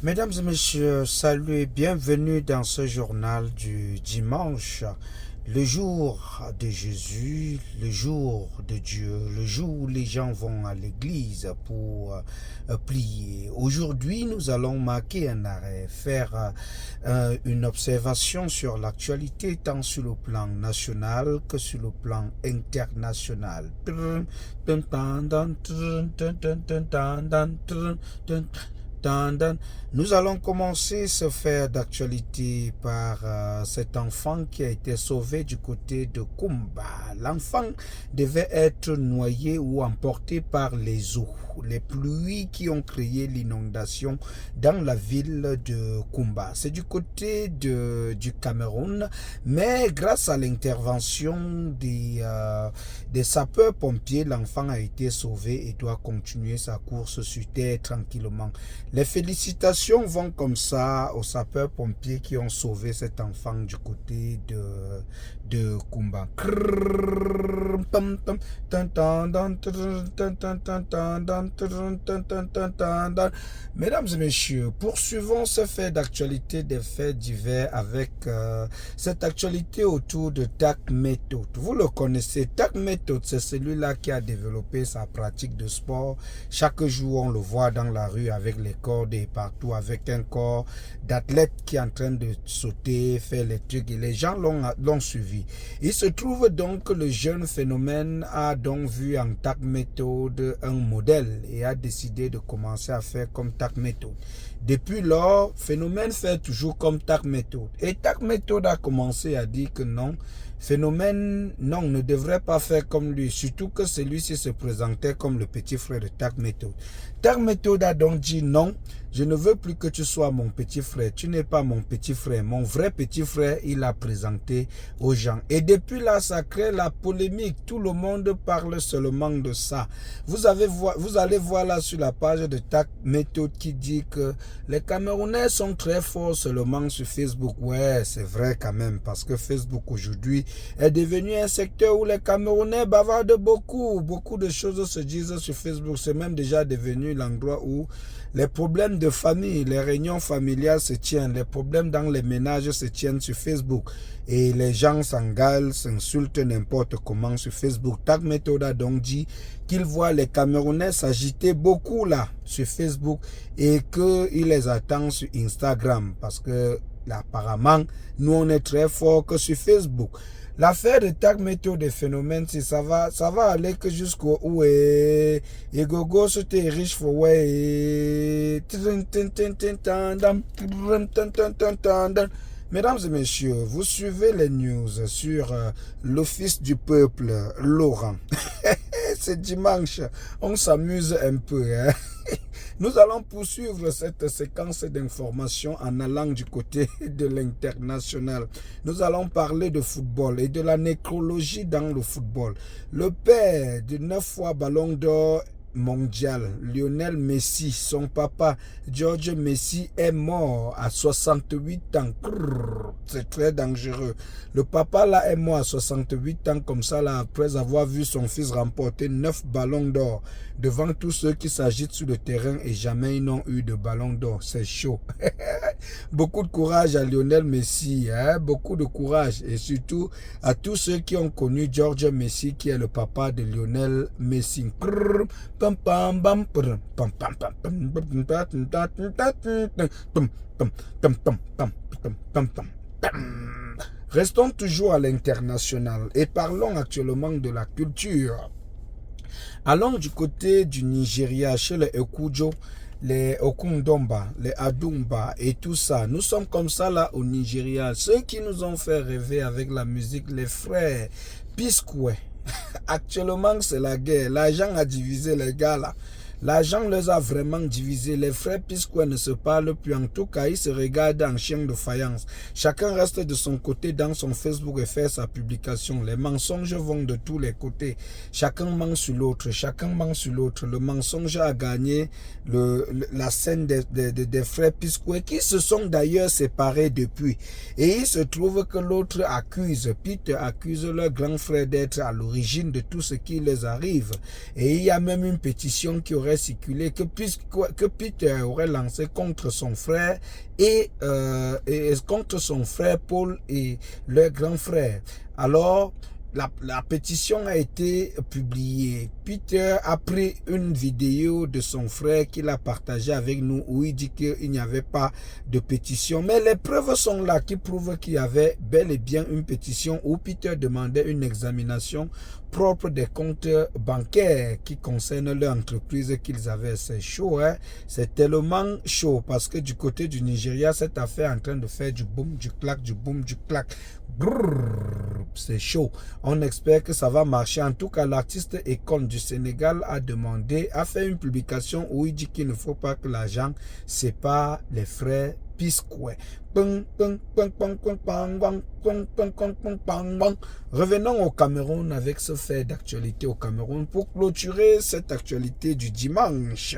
Mesdames et messieurs, salut et bienvenue dans ce journal du dimanche, le jour de Jésus, le jour de Dieu, le jour où les gens vont à l'église pour prier. Aujourd'hui, nous allons marquer un arrêt, faire une observation sur l'actualité tant sur le plan national que sur le plan international. Nous allons commencer ce fait d'actualité par cet enfant qui a été sauvé du côté de Kumba. L'enfant devait être noyé ou emporté par les eaux, les pluies qui ont créé l'inondation dans la ville de Kumba. C'est du côté du Cameroun, mais grâce à l'intervention des sapeurs-pompiers, l'enfant a été sauvé et doit continuer sa course sur terre tranquillement. Les félicitations vont comme ça aux sapeurs-pompiers qui ont sauvé cet enfant du côté de Kumba. Mesdames et messieurs, poursuivons ce fait d'actualité des faits divers avec cette actualité autour de Tak Méthode. Vous le connaissez, Tak Méthode, c'est celui-là qui a développé sa pratique de sport. Chaque jour, on le voit dans la rue avec les cordes et partout, avec un corps d'athlète qui est en train de sauter, faire les trucs, et les gens l'ont suivi. Il se trouve donc que le jeune phénomène a donc vu en Tak Méthode un modèle et a décidé de commencer à faire comme Tak Méthode. Depuis lors, Phénomène fait toujours comme Tak Méthode. Et Tak Méthode a commencé à dire que non, Phénomène, non, ne devrait pas faire comme lui, surtout que celui-ci se présentait comme le petit frère de Tak Méthode. Tak Méthode a donc dit non, je ne veux plus que tu sois mon petit frère, tu n'es pas mon petit frère, mon vrai petit frère, il a présenté aux gens. Et depuis là, ça crée la polémique, tout le monde parle seulement de ça. Vous allez voir là sur la page de Tak Méthode qui dit que les Camerounais sont très forts seulement sur Facebook. Ouais, c'est vrai quand même, parce que Facebook aujourd'hui est devenu un secteur où les Camerounais bavardent beaucoup. Beaucoup de choses se disent sur Facebook. C'est même déjà devenu l'endroit où les problèmes de famille, les réunions familiales se tiennent, les problèmes dans les ménages se tiennent sur Facebook. Et les gens s'engueulent, s'insultent n'importe comment sur Facebook. Tak Méthode a donc dit qu'il voit les Camerounais s'agiter beaucoup là sur Facebook et qu'il les attend sur Instagram parce que là, apparemment, nous on est très fort que sur Facebook. L'affaire de Tak Méthode des phénomènes, si ça va aller que jusqu'au où et gogo c'était riche for way. Mesdames et messieurs, vous suivez les news sur l'Office du peuple, Laurent. C'est dimanche, on s'amuse un peu. Hein? Nous allons poursuivre cette séquence d'informations en allant du côté de l'international. Nous allons parler de football et de la nécrologie dans le football. Le père de 9 fois Ballon d'Or mondial, Lionel Messi, son papa George Messi est mort à 68 ans. C'est très dangereux. Le papa là est mort à 68 ans comme ça là après avoir vu son fils remporter 9 ballons d'or devant tous ceux qui s'agitent sur le terrain et jamais ils n'ont eu de ballon d'or. C'est chaud. Beaucoup de courage à Lionel Messi, hein? Beaucoup de courage et surtout à tous ceux qui ont connu George Messi qui est le papa de Lionel Messi. Restons toujours à l'international et parlons actuellement de la culture. Allons du côté du Nigeria, chez les Ekujo, les Okundomba, les Adumba et tout ça. Nous sommes comme ça là au Nigeria. Ceux qui nous ont fait rêver avec la musique, les frères P-Square. Actuellement, c'est la guerre. L'argent a divisé les gars là. L'argent les a vraiment divisés. Les frères P-Square ne se parlent plus. En tout cas, ils se regardent en chien de faïence. Chacun reste de son côté dans son Facebook et fait sa publication. Les mensonges vont de tous les côtés. Chacun ment sur l'autre. Chacun ment sur l'autre. Le mensonge a gagné la scène des frères P-Square qui se sont d'ailleurs séparés depuis. Et il se trouve que l'autre accuse, Peter accuse leur grand frère d'être à l'origine de tout ce qui les arrive. Et il y a même une pétition qui aurait circulé que Peter aurait lancé contre son frère et contre son frère Paul et leur grand frère. Alors, la pétition a été publiée. Peter a pris une vidéo de son frère qu'il a partagée avec nous où il dit qu'il n'y avait pas de pétition. Mais les preuves sont là qui prouvent qu'il y avait bel et bien une pétition où Peter demandait une examination propre des comptes bancaires qui concernent leur entreprise qu'ils avaient. C'est chaud, hein? C'est tellement chaud parce que du côté du Nigeria, cette affaire est en train de faire du boom, du clac, du boom, du clac. C'est chaud. On espère que ça va marcher. En tout cas, l'artiste Akon du Sénégal a fait une publication où il dit qu'il ne faut pas que l'argent sépare les frères P-Square. Revenons au Cameroun avec ce fait d'actualité au Cameroun pour clôturer cette actualité du dimanche.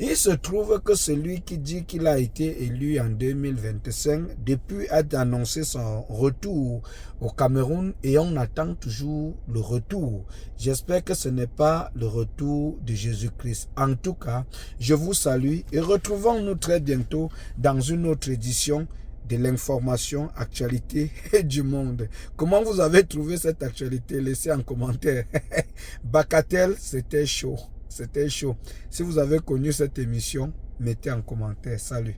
Il se trouve que celui qui dit qu'il a été élu en 2025 depuis a annoncé son retour au Cameroun et on attend toujours le retour. J'espère que ce n'est pas le retour de Jésus-Christ. En tout cas, je vous salue et retrouvons-nous très bientôt dans une autre édition de l'information, actualité et du monde. Comment vous avez trouvé cette actualité? Laissez en commentaire. Bacatel, c'était chaud. C'était chaud. Si vous avez connu cette émission, mettez en commentaire. Salut.